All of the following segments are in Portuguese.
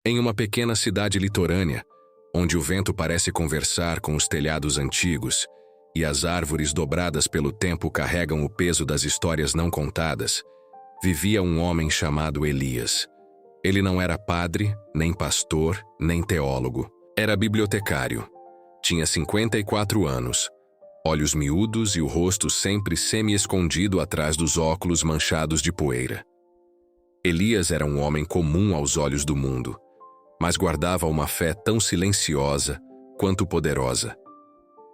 Em uma pequena cidade litorânea, onde o vento parece conversar com os telhados antigos e as árvores dobradas pelo tempo carregam o peso das histórias não contadas, vivia um homem chamado Elias. Ele não era padre, nem pastor, nem teólogo. Era bibliotecário. Tinha 54 anos, olhos miúdos e o rosto sempre semi-escondido atrás dos óculos manchados de poeira. Elias era um homem comum aos olhos do mundo, mas guardava uma fé tão silenciosa quanto poderosa.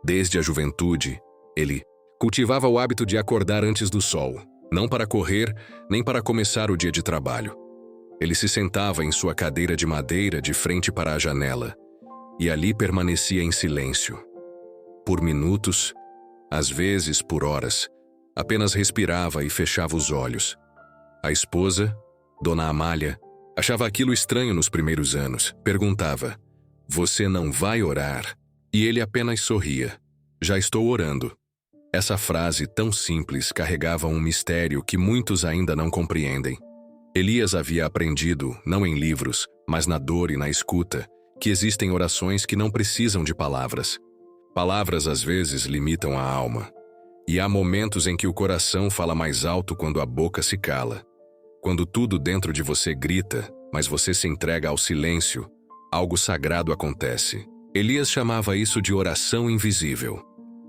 Desde a juventude, ele cultivava o hábito de acordar antes do sol, não para correr, nem para começar o dia de trabalho. Ele se sentava em sua cadeira de madeira de frente para a janela, e ali permanecia em silêncio. Por minutos, às vezes por horas, apenas respirava e fechava os olhos. A esposa, Dona Amália, achava aquilo estranho nos primeiros anos. Perguntava: "Você não vai orar?" E ele apenas sorria: "Já estou orando." Essa frase tão simples carregava um mistério que muitos ainda não compreendem. Elias havia aprendido, não em livros, mas na dor e na escuta, que existem orações que não precisam de palavras. Palavras às vezes limitam a alma. E há momentos em que o coração fala mais alto quando a boca se cala. Quando tudo dentro de você grita, mas você se entrega ao silêncio, algo sagrado acontece. Elias chamava isso de oração invisível.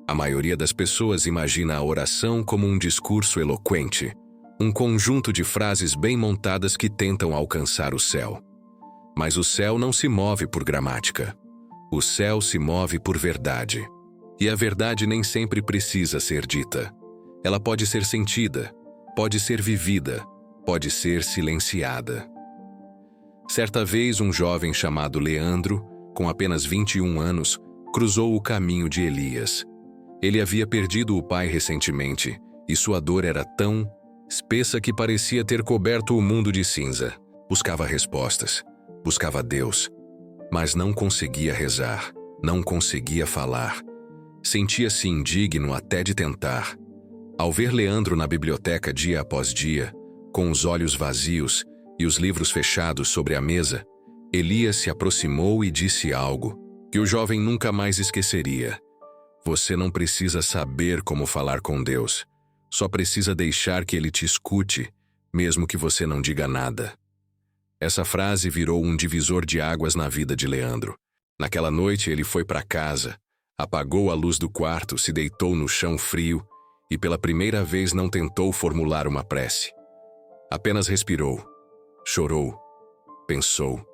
A maioria das pessoas imagina a oração como um discurso eloquente, um conjunto de frases bem montadas que tentam alcançar o céu. Mas o céu não se move por gramática. O céu se move por verdade. E a verdade nem sempre precisa ser dita. Ela pode ser sentida, pode ser vivida, pode ser silenciada. Certa vez, um jovem chamado Leandro, com apenas 21 anos, cruzou o caminho de Elias. Ele havia perdido o pai recentemente, e sua dor era tão espessa que parecia ter coberto o mundo de cinza. Buscava respostas, buscava Deus, mas não conseguia rezar, não conseguia falar. Sentia-se indigno até de tentar. Ao ver Leandro na biblioteca dia após dia, com os olhos vazios e os livros fechados sobre a mesa, Elias se aproximou e disse algo que o jovem nunca mais esqueceria: "Você não precisa saber como falar com Deus. Só precisa deixar que Ele te escute, mesmo que você não diga nada." Essa frase virou um divisor de águas na vida de Leandro. Naquela noite ele foi para casa, apagou a luz do quarto, se deitou no chão frio e pela primeira vez não tentou formular uma prece. Apenas respirou, chorou, pensou.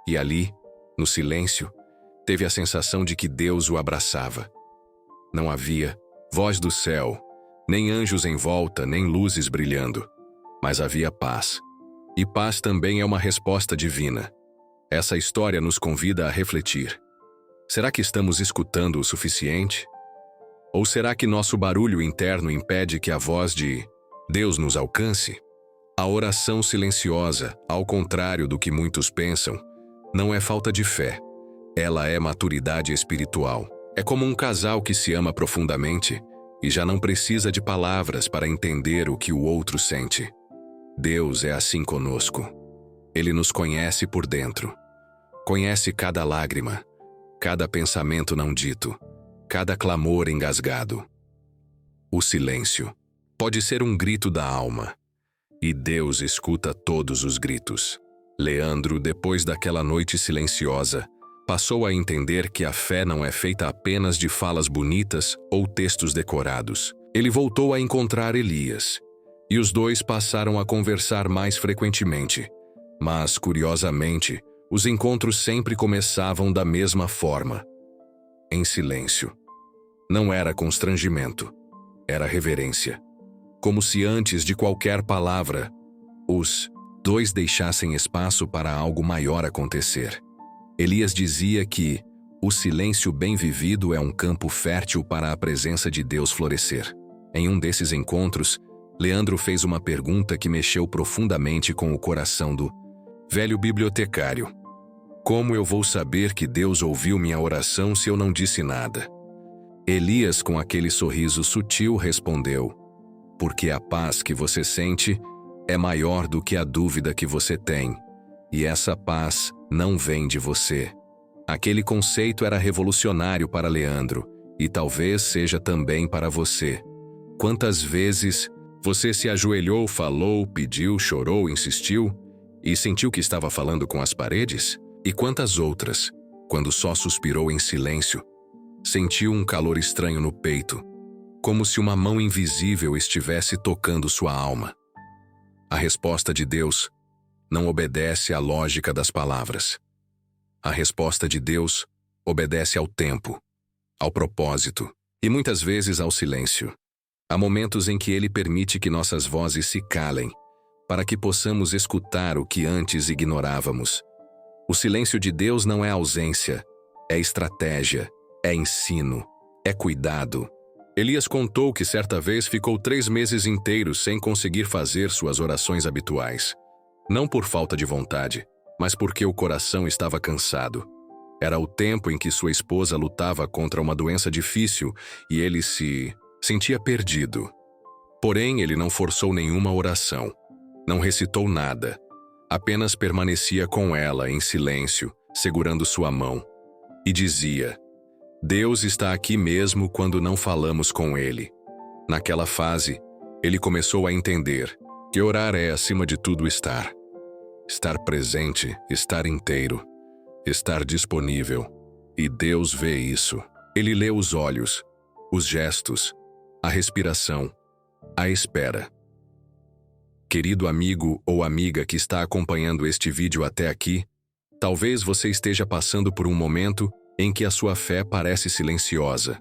E ali, no silêncio, teve a sensação de que Deus o abraçava. Não havia voz do céu, nem anjos em volta, nem luzes brilhando, mas havia paz. E paz também é uma resposta divina. Essa história nos convida a refletir. Será que estamos escutando o suficiente? Ou será que nosso barulho interno impede que a voz de Deus nos alcance? A oração silenciosa, ao contrário do que muitos pensam, não é falta de fé. Ela é maturidade espiritual. É como um casal que se ama profundamente e já não precisa de palavras para entender o que o outro sente. Deus é assim conosco. Ele nos conhece por dentro. Conhece cada lágrima, cada pensamento não dito, cada clamor engasgado. O silêncio pode ser um grito da alma, e Deus escuta todos os gritos. Leandro, depois daquela noite silenciosa, passou a entender que a fé não é feita apenas de falas bonitas ou textos decorados. Ele voltou a encontrar Elias, e os dois passaram a conversar mais frequentemente. Mas, curiosamente, os encontros sempre começavam da mesma forma. Em silêncio. Não era constrangimento, era reverência. Como se antes de qualquer palavra, os dois deixassem espaço para algo maior acontecer. Elias dizia que o silêncio bem vivido é um campo fértil para a presença de Deus florescer. Em um desses encontros, Leandro fez uma pergunta que mexeu profundamente com o coração do velho bibliotecário. Como eu vou saber que Deus ouviu minha oração se eu não disse nada? Elias, com aquele sorriso sutil, respondeu: porque a paz que você sente é maior do que a dúvida que você tem, e essa paz não vem de você. Aquele conceito era revolucionário para Leandro e talvez seja também para você. Quantas vezes você se ajoelhou, falou, pediu, chorou, insistiu e sentiu que estava falando com as paredes? E quantas outras, quando só suspirou em silêncio, sentiu um calor estranho no peito, como se uma mão invisível estivesse tocando sua alma? A resposta de Deus não obedece à lógica das palavras. A resposta de Deus obedece ao tempo, ao propósito e muitas vezes ao silêncio. Há momentos em que Ele permite que nossas vozes se calem, para que possamos escutar o que antes ignorávamos. O silêncio de Deus não é ausência, é estratégia, é ensino, é cuidado. Elias contou que certa vez ficou 3 meses inteiros sem conseguir fazer suas orações habituais. Não por falta de vontade, mas porque o coração estava cansado. Era o tempo em que sua esposa lutava contra uma doença difícil e ele se sentia perdido. Porém, ele não forçou nenhuma oração, não recitou nada. Apenas permanecia com ela em silêncio, segurando sua mão. E dizia: Deus está aqui mesmo quando não falamos com Ele. Naquela fase, ele começou a entender que orar é, acima de tudo, estar. Estar presente, estar inteiro, estar disponível. E Deus vê isso. Ele lê os olhos, os gestos, a respiração, a espera. Querido amigo ou amiga que está acompanhando este vídeo até aqui, talvez você esteja passando por um momento em que a sua fé parece silenciosa.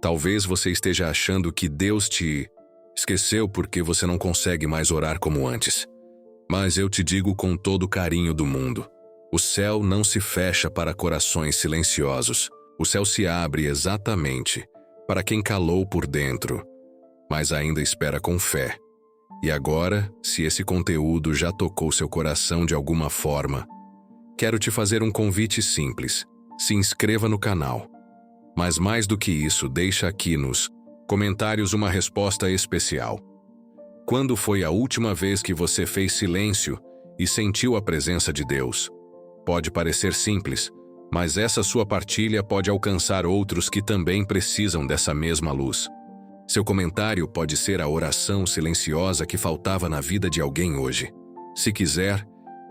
Talvez você esteja achando que Deus te esqueceu porque você não consegue mais orar como antes. Mas eu te digo com todo o carinho do mundo: o céu não se fecha para corações silenciosos. O céu se abre exatamente para quem calou por dentro, mas ainda espera com fé. E agora, se esse conteúdo já tocou seu coração de alguma forma, quero te fazer um convite simples. Se inscreva no canal. Mas mais do que isso, deixa aqui nos comentários uma resposta especial. Quando foi a última vez que você fez silêncio e sentiu a presença de Deus? Pode parecer simples, mas essa sua partilha pode alcançar outros que também precisam dessa mesma luz. Seu comentário pode ser a oração silenciosa que faltava na vida de alguém hoje. Se quiser,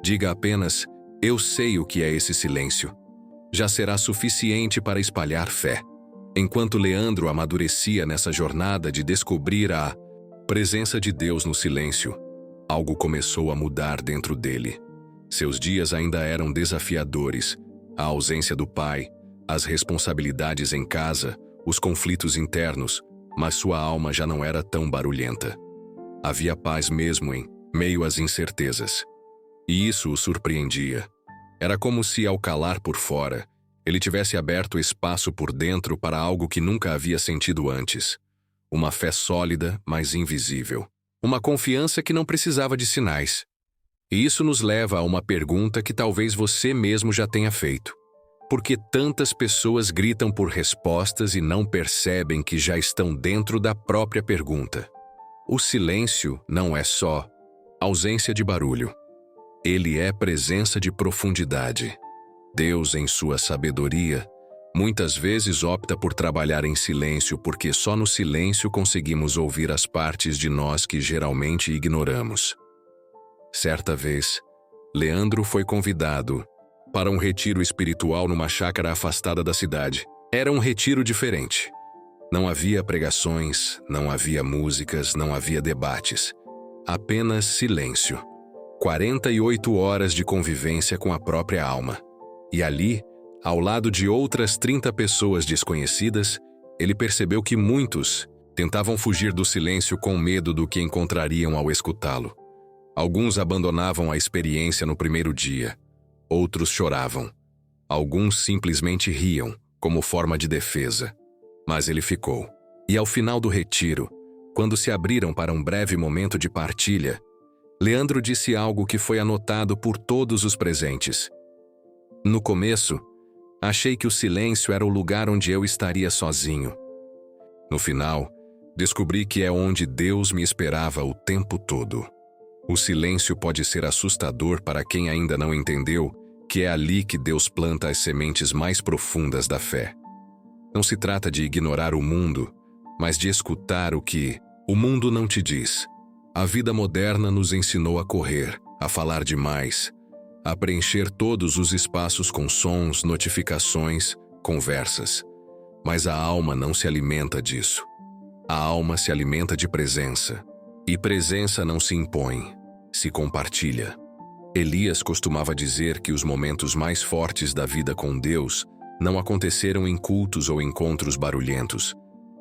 diga apenas: eu sei o que é esse silêncio. Já será suficiente para espalhar fé. Enquanto Leandro amadurecia nessa jornada de descobrir a presença de Deus no silêncio, algo começou a mudar dentro dele. Seus dias ainda eram desafiadores: a ausência do pai, as responsabilidades em casa, os conflitos internos, mas sua alma já não era tão barulhenta. Havia paz mesmo em meio às incertezas. E isso o surpreendia. Era como se, ao calar por fora, ele tivesse aberto espaço por dentro para algo que nunca havia sentido antes. Uma fé sólida, mas invisível. Uma confiança que não precisava de sinais. E isso nos leva a uma pergunta que talvez você mesmo já tenha feito. Por que tantas pessoas gritam por respostas e não percebem que já estão dentro da própria pergunta? O silêncio não é só ausência de barulho. Ele é presença de profundidade. Deus, em sua sabedoria, muitas vezes opta por trabalhar em silêncio porque só no silêncio conseguimos ouvir as partes de nós que geralmente ignoramos. Certa vez, Leandro foi convidado para um retiro espiritual numa chácara afastada da cidade. Era um retiro diferente. Não havia pregações, não havia músicas, não havia debates. Apenas silêncio. 48 horas de convivência com a própria alma. E ali, ao lado de outras 30 pessoas desconhecidas, ele percebeu que muitos tentavam fugir do silêncio com medo do que encontrariam ao escutá-lo. Alguns abandonavam a experiência no primeiro dia. Outros choravam. Alguns simplesmente riam, como forma de defesa. Mas ele ficou. E ao final do retiro, quando se abriram para um breve momento de partilha, Leandro disse algo que foi anotado por todos os presentes. No começo, achei que o silêncio era o lugar onde eu estaria sozinho. No final, descobri que é onde Deus me esperava o tempo todo. O silêncio pode ser assustador para quem ainda não entendeu que é ali que Deus planta as sementes mais profundas da fé. Não se trata de ignorar o mundo, mas de escutar o que o mundo não te diz. A vida moderna nos ensinou a correr, a falar demais, a preencher todos os espaços com sons, notificações, conversas. Mas a alma não se alimenta disso. A alma se alimenta de presença. E presença não se impõe, se compartilha. Elias costumava dizer que os momentos mais fortes da vida com Deus não aconteceram em cultos ou encontros barulhentos,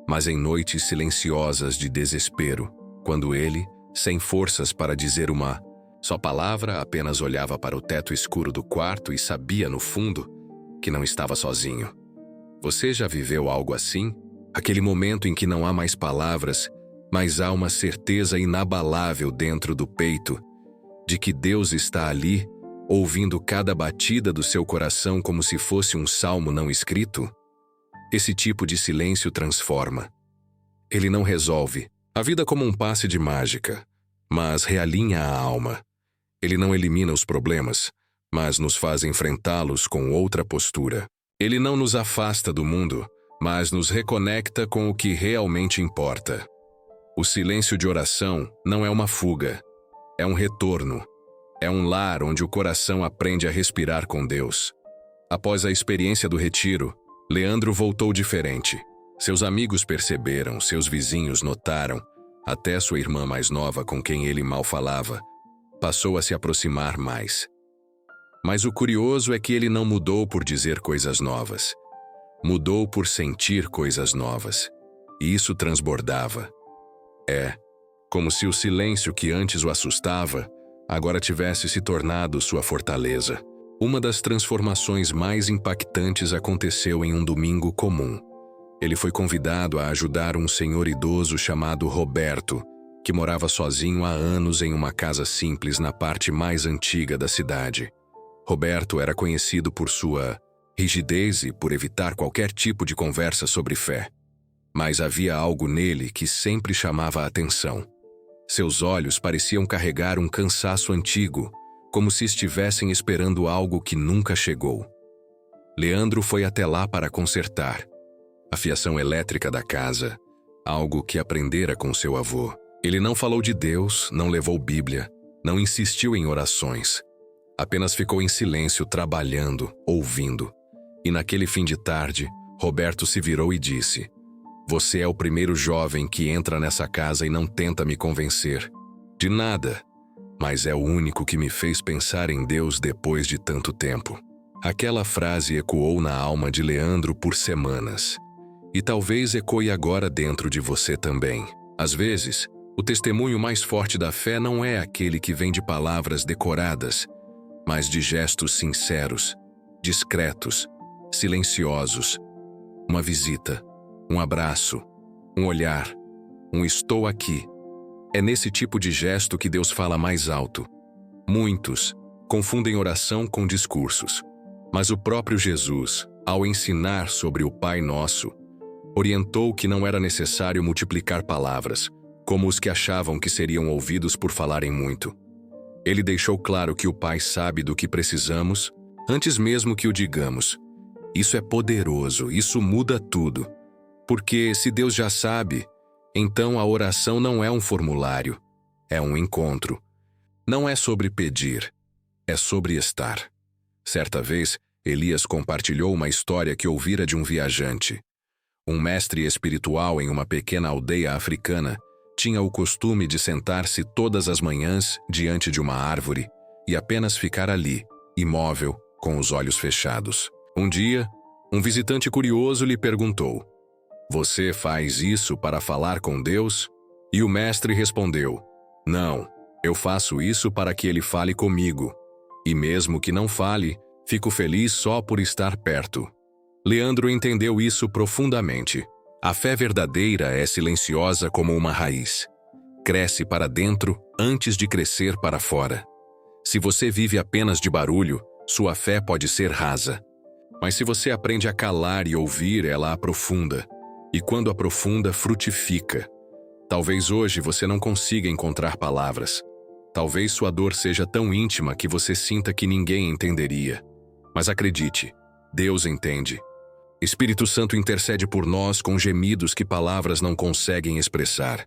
mas em noites silenciosas de desespero, quando ele, sem forças para dizer uma só palavra, apenas olhava para o teto escuro do quarto e sabia, no fundo, que não estava sozinho. Você já viveu algo assim? Aquele momento em que não há mais palavras, mas há uma certeza inabalável dentro do peito de que Deus está ali, ouvindo cada batida do seu coração como se fosse um salmo não escrito? Esse tipo de silêncio transforma. Ele não resolve a vida como um passe de mágica, mas realinha a alma. Ele não elimina os problemas, mas nos faz enfrentá-los com outra postura. Ele não nos afasta do mundo, mas nos reconecta com o que realmente importa. O silêncio de oração não é uma fuga, é um retorno. É um lar onde o coração aprende a respirar com Deus. Após a experiência do retiro, Leandro voltou diferente. Seus amigos perceberam, seus vizinhos notaram, até sua irmã mais nova, com quem ele mal falava, passou a se aproximar mais. Mas o curioso é que ele não mudou por dizer coisas novas. Mudou por sentir coisas novas. E isso transbordava. É como se o silêncio que antes o assustava agora tivesse se tornado sua fortaleza. Uma das transformações mais impactantes aconteceu em um domingo comum. Ele foi convidado a ajudar um senhor idoso chamado Roberto, que morava sozinho há anos em uma casa simples na parte mais antiga da cidade. Roberto era conhecido por sua rigidez e por evitar qualquer tipo de conversa sobre fé. Mas havia algo nele que sempre chamava a atenção. Seus olhos pareciam carregar um cansaço antigo, como se estivessem esperando algo que nunca chegou. Leandro foi até lá para consertar a fiação elétrica da casa, algo que aprendera com seu avô. Ele não falou de Deus, não levou Bíblia, não insistiu em orações. Apenas ficou em silêncio, trabalhando, ouvindo. E naquele fim de tarde, Roberto se virou e disse: "Você é o primeiro jovem que entra nessa casa e não tenta me convencer de nada, mas é o único que me fez pensar em Deus depois de tanto tempo." Aquela frase ecoou na alma de Leandro por semanas. E talvez ecoe agora dentro de você também. Às vezes, o testemunho mais forte da fé não é aquele que vem de palavras decoradas, mas de gestos sinceros, discretos, silenciosos. Uma visita, um abraço, um olhar, um "estou aqui". É nesse tipo de gesto que Deus fala mais alto. Muitos confundem oração com discursos. Mas o próprio Jesus, ao ensinar sobre o Pai Nosso, orientou que não era necessário multiplicar palavras, como os que achavam que seriam ouvidos por falarem muito. Ele deixou claro que o Pai sabe do que precisamos, antes mesmo que o digamos. Isso é poderoso, isso muda tudo. Porque se Deus já sabe, então a oração não é um formulário, é um encontro. Não é sobre pedir, é sobre estar. Certa vez, Elias compartilhou uma história que ouvira de um viajante. Um mestre espiritual em uma pequena aldeia africana tinha o costume de sentar-se todas as manhãs diante de uma árvore e apenas ficar ali, imóvel, com os olhos fechados. Um dia, um visitante curioso lhe perguntou: "Você faz isso para falar com Deus?" E o mestre respondeu: "Não, eu faço isso para que ele fale comigo. E mesmo que não fale, fico feliz só por estar perto." Leandro entendeu isso profundamente. A fé verdadeira é silenciosa como uma raiz. Cresce para dentro antes de crescer para fora. Se você vive apenas de barulho, sua fé pode ser rasa. Mas se você aprende a calar e ouvir, ela aprofunda. E quando aprofunda, frutifica. Talvez hoje você não consiga encontrar palavras. Talvez sua dor seja tão íntima que você sinta que ninguém entenderia. Mas acredite, Deus entende. Espírito Santo intercede por nós com gemidos que palavras não conseguem expressar.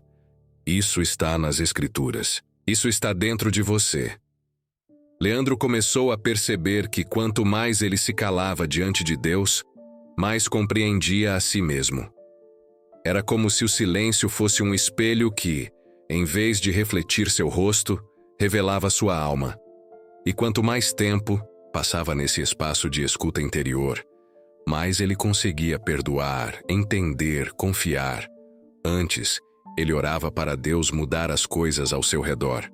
Isso está nas Escrituras. Isso está dentro de você. Leandro começou a perceber que quanto mais ele se calava diante de Deus, mais compreendia a si mesmo. Era como se o silêncio fosse um espelho que, em vez de refletir seu rosto, revelava sua alma. E quanto mais tempo passava nesse espaço de escuta interior, mais ele conseguia perdoar, entender, confiar. Antes, ele orava para Deus mudar as coisas ao seu redor.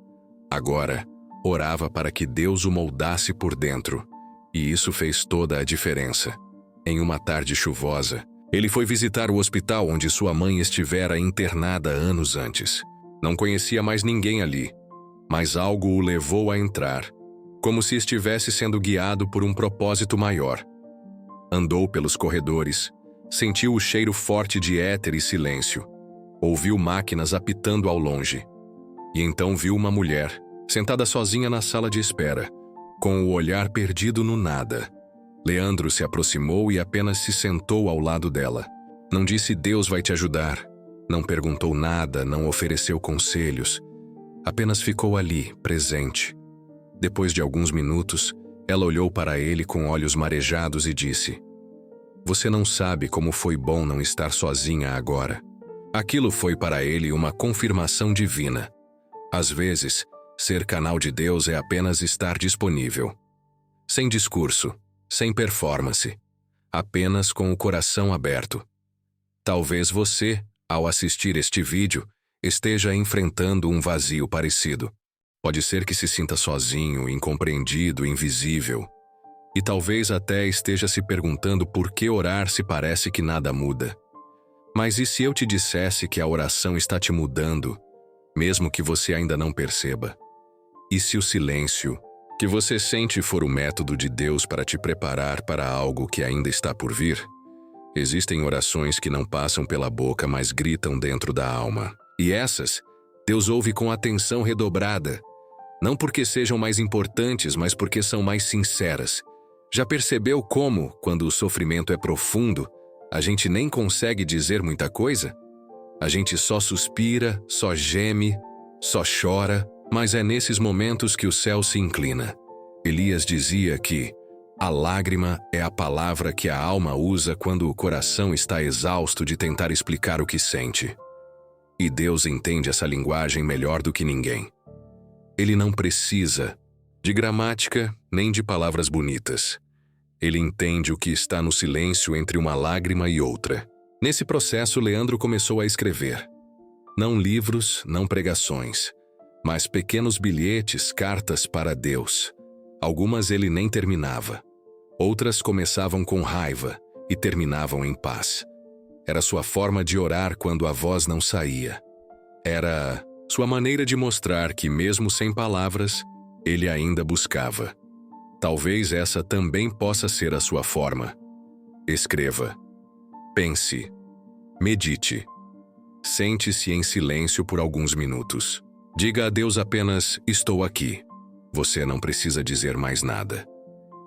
Agora, orava para que Deus o moldasse por dentro. E isso fez toda a diferença. Em uma tarde chuvosa, ele foi visitar o hospital onde sua mãe estivera internada anos antes. Não conhecia mais ninguém ali, mas algo o levou a entrar, como se estivesse sendo guiado por um propósito maior. Andou pelos corredores, sentiu o cheiro forte de éter e silêncio. Ouviu máquinas apitando ao longe. E então viu uma mulher, sentada sozinha na sala de espera, com o olhar perdido no nada. Leandro se aproximou e apenas se sentou ao lado dela. Não disse Deus vai te ajudar. Não perguntou nada, não ofereceu conselhos. Apenas ficou ali, presente. Depois de alguns minutos, ela olhou para ele com olhos marejados e disse: "Você não sabe como foi bom não estar sozinha agora." Aquilo foi para ele uma confirmação divina. Às vezes, ser canal de Deus é apenas estar disponível. Sem discurso, sem performance, apenas com o coração aberto. Talvez você, ao assistir este vídeo, esteja enfrentando um vazio parecido. Pode ser que se sinta sozinho, incompreendido, invisível. E talvez até esteja se perguntando por que orar se parece que nada muda. Mas e se eu te dissesse que a oração está te mudando, mesmo que você ainda não perceba? E se o silêncio que você sente for o método de Deus para te preparar para algo que ainda está por vir? Existem orações que não passam pela boca, mas gritam dentro da alma. E essas, Deus ouve com atenção redobrada. Não porque sejam mais importantes, mas porque são mais sinceras. Já percebeu como, quando o sofrimento é profundo, a gente nem consegue dizer muita coisa? A gente só suspira, só geme, só chora, mas é nesses momentos que o céu se inclina. Elias dizia que a lágrima é a palavra que a alma usa quando o coração está exausto de tentar explicar o que sente. E Deus entende essa linguagem melhor do que ninguém. Ele não precisa de gramática nem de palavras bonitas. Ele entende o que está no silêncio entre uma lágrima e outra. Nesse processo, Leandro começou a escrever. Não livros, não pregações, mas pequenos bilhetes, cartas para Deus. Algumas ele nem terminava. Outras começavam com raiva e terminavam em paz. Era sua forma de orar quando a voz não saía. Era sua maneira de mostrar que, mesmo sem palavras, ele ainda buscava. Talvez essa também possa ser a sua forma. Escreva. Pense. Medite. Sente-se em silêncio por alguns minutos. Diga a Deus apenas: estou aqui. Você não precisa dizer mais nada.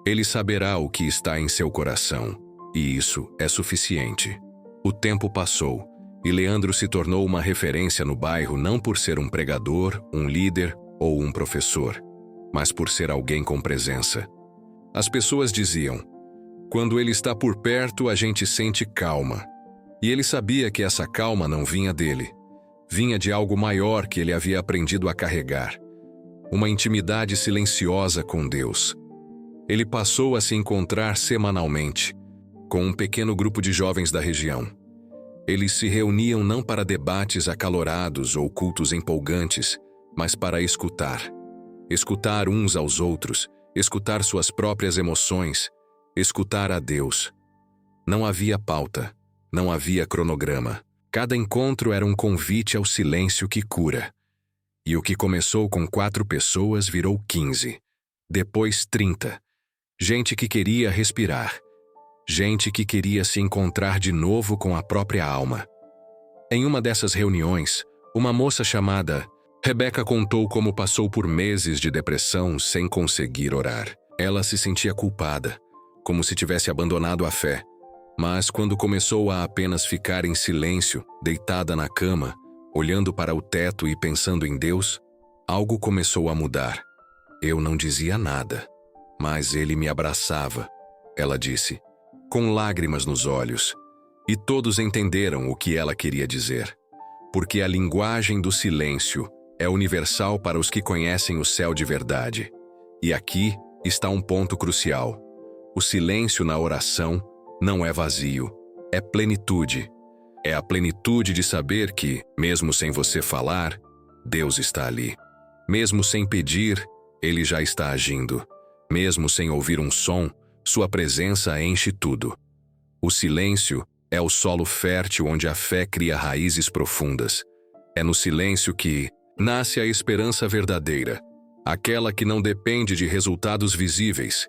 Ele saberá o que está em seu coração, e isso é suficiente. O tempo passou, e Leandro se tornou uma referência no bairro não por ser um pregador, um líder ou um professor, mas por ser alguém com presença. As pessoas diziam: quando ele está por perto, a gente sente calma. E ele sabia que essa calma não vinha dele. Vinha de algo maior que ele havia aprendido a carregar. Uma intimidade silenciosa com Deus. Ele passou a se encontrar semanalmente com um pequeno grupo de jovens da região. Eles se reuniam não para debates acalorados ou cultos empolgantes, mas para escutar. Escutar uns aos outros, escutar suas próprias emoções, escutar a Deus. Não havia pauta, não havia cronograma. Cada encontro era um convite ao silêncio que cura. E o que começou com 4 pessoas virou 15, depois 30. Gente que queria respirar. Gente que queria se encontrar de novo com a própria alma. Em uma dessas reuniões, uma moça chamada Rebeca contou como passou por meses de depressão sem conseguir orar. Ela se sentia culpada, como se tivesse abandonado a fé. Mas quando começou a apenas ficar em silêncio, deitada na cama, olhando para o teto e pensando em Deus, algo começou a mudar. Eu não dizia nada, mas ele me abraçava, ela disse, com lágrimas nos olhos. E todos entenderam o que ela queria dizer. Porque a linguagem do silêncio é universal para os que conhecem o céu de verdade. E aqui está um ponto crucial. O silêncio na oração não é vazio, é plenitude. É a plenitude de saber que, mesmo sem você falar, Deus está ali. Mesmo sem pedir, Ele já está agindo. Mesmo sem ouvir um som, sua presença enche tudo. O silêncio é o solo fértil onde a fé cria raízes profundas. É no silêncio que nasce a esperança verdadeira, aquela que não depende de resultados visíveis,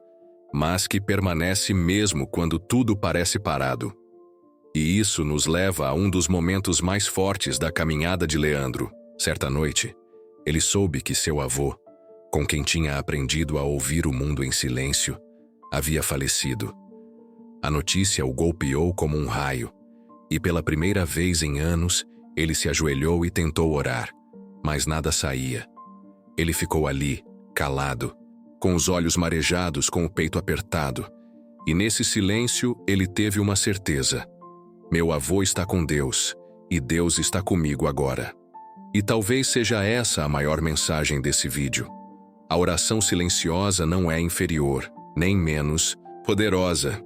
mas que permanece mesmo quando tudo parece parado. E isso nos leva a um dos momentos mais fortes da caminhada de Leandro. Certa noite, ele soube que seu avô, com quem tinha aprendido a ouvir o mundo em silêncio, havia falecido. A notícia o golpeou como um raio, e pela primeira vez em anos, ele se ajoelhou e tentou orar, mas nada saía. Ele ficou ali, calado, com os olhos marejados, com o peito apertado, e nesse silêncio ele teve uma certeza. Meu avô está com Deus, e Deus está comigo agora. E talvez seja essa a maior mensagem desse vídeo. A oração silenciosa não é inferior, nem menos poderosa.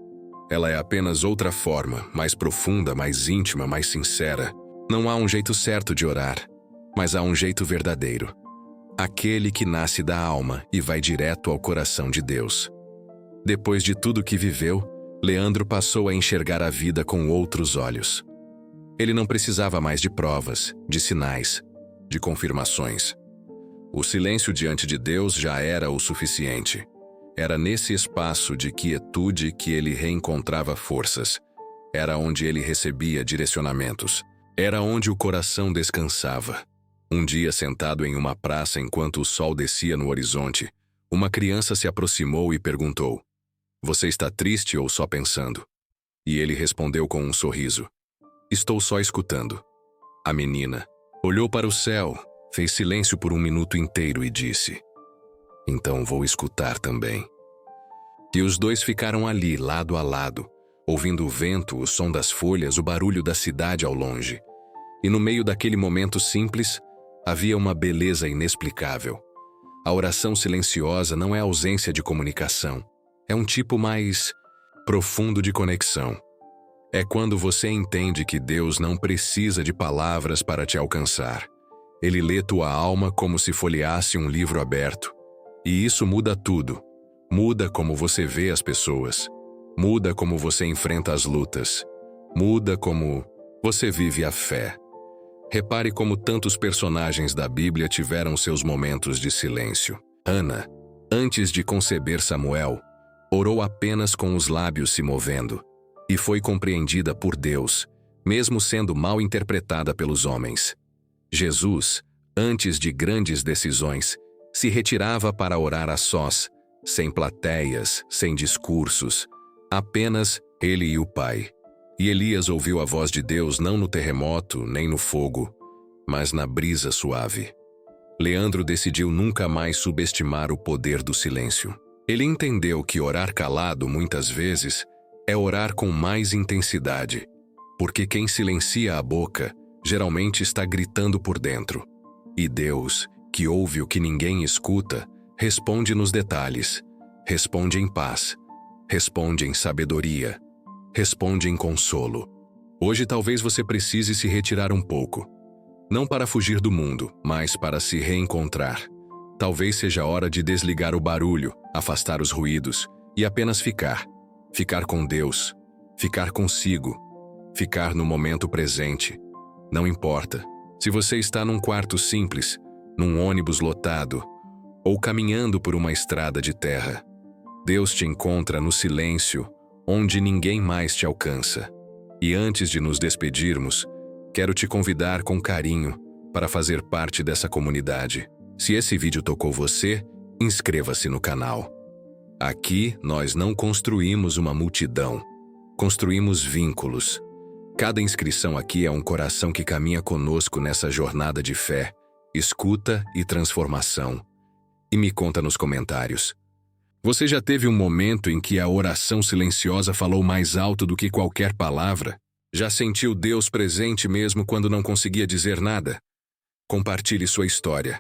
Ela é apenas outra forma, mais profunda, mais íntima, mais sincera. Não há um jeito certo de orar, mas há um jeito verdadeiro. Aquele que nasce da alma e vai direto ao coração de Deus. Depois de tudo que viveu, Leandro passou a enxergar a vida com outros olhos. Ele não precisava mais de provas, de sinais, de confirmações. O silêncio diante de Deus já era o suficiente. Era nesse espaço de quietude que ele reencontrava forças. Era onde ele recebia direcionamentos. Era onde o coração descansava. Um dia, sentado em uma praça enquanto o sol descia no horizonte, uma criança se aproximou e perguntou: "Você está triste ou só pensando?" E ele respondeu com um sorriso: "Estou só escutando." A menina olhou para o céu, fez silêncio por um minuto inteiro e disse: "Então vou escutar também." E os dois ficaram ali, lado a lado, ouvindo o vento, o som das folhas, o barulho da cidade ao longe. E no meio daquele momento simples, havia uma beleza inexplicável. A oração silenciosa não é ausência de comunicação. É um tipo mais profundo de conexão. É quando você entende que Deus não precisa de palavras para te alcançar. Ele lê tua alma como se folheasse um livro aberto. E isso muda tudo. Muda como você vê as pessoas. Muda como você enfrenta as lutas. Muda como você vive a fé. Repare como tantos personagens da Bíblia tiveram seus momentos de silêncio. Ana, antes de conceber Samuel, orou apenas com os lábios se movendo, e foi compreendida por Deus, mesmo sendo mal interpretada pelos homens. Jesus, antes de grandes decisões, se retirava para orar a sós, sem plateias, sem discursos, apenas ele e o Pai. E Elias ouviu a voz de Deus não no terremoto, nem no fogo, mas na brisa suave. Leandro decidiu nunca mais subestimar o poder do silêncio. Ele entendeu que orar calado, muitas vezes, é orar com mais intensidade, porque quem silencia a boca, geralmente está gritando por dentro. E Deus, que ouve o que ninguém escuta, responde nos detalhes, responde em paz, responde em sabedoria, responde em consolo. Hoje talvez você precise se retirar um pouco. Não para fugir do mundo, mas para se reencontrar. Talvez seja hora de desligar o barulho, afastar os ruídos e apenas ficar. Ficar com Deus, ficar consigo, ficar no momento presente. Não importa se você está num quarto simples, num ônibus lotado ou caminhando por uma estrada de terra. Deus te encontra no silêncio, onde ninguém mais te alcança. E antes de nos despedirmos, quero te convidar com carinho para fazer parte dessa comunidade. Se esse vídeo tocou você, inscreva-se no canal. Aqui, nós não construímos uma multidão, construímos vínculos. Cada inscrição aqui é um coração que caminha conosco nessa jornada de fé, escuta e transformação. E me conta nos comentários. Você já teve um momento em que a oração silenciosa falou mais alto do que qualquer palavra? Já sentiu Deus presente mesmo quando não conseguia dizer nada? Compartilhe sua história.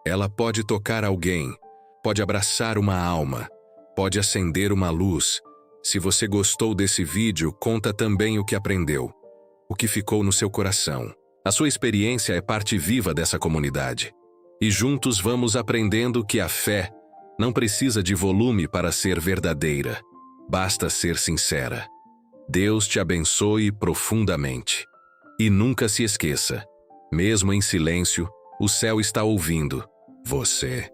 Ela pode tocar alguém, pode abraçar uma alma, pode acender uma luz. Se você gostou desse vídeo, conta também o que aprendeu, o que ficou no seu coração. A sua experiência é parte viva dessa comunidade. E juntos vamos aprendendo que a fé não precisa de volume para ser verdadeira. Basta ser sincera. Deus te abençoe profundamente. E nunca se esqueça, mesmo em silêncio, o céu está ouvindo você.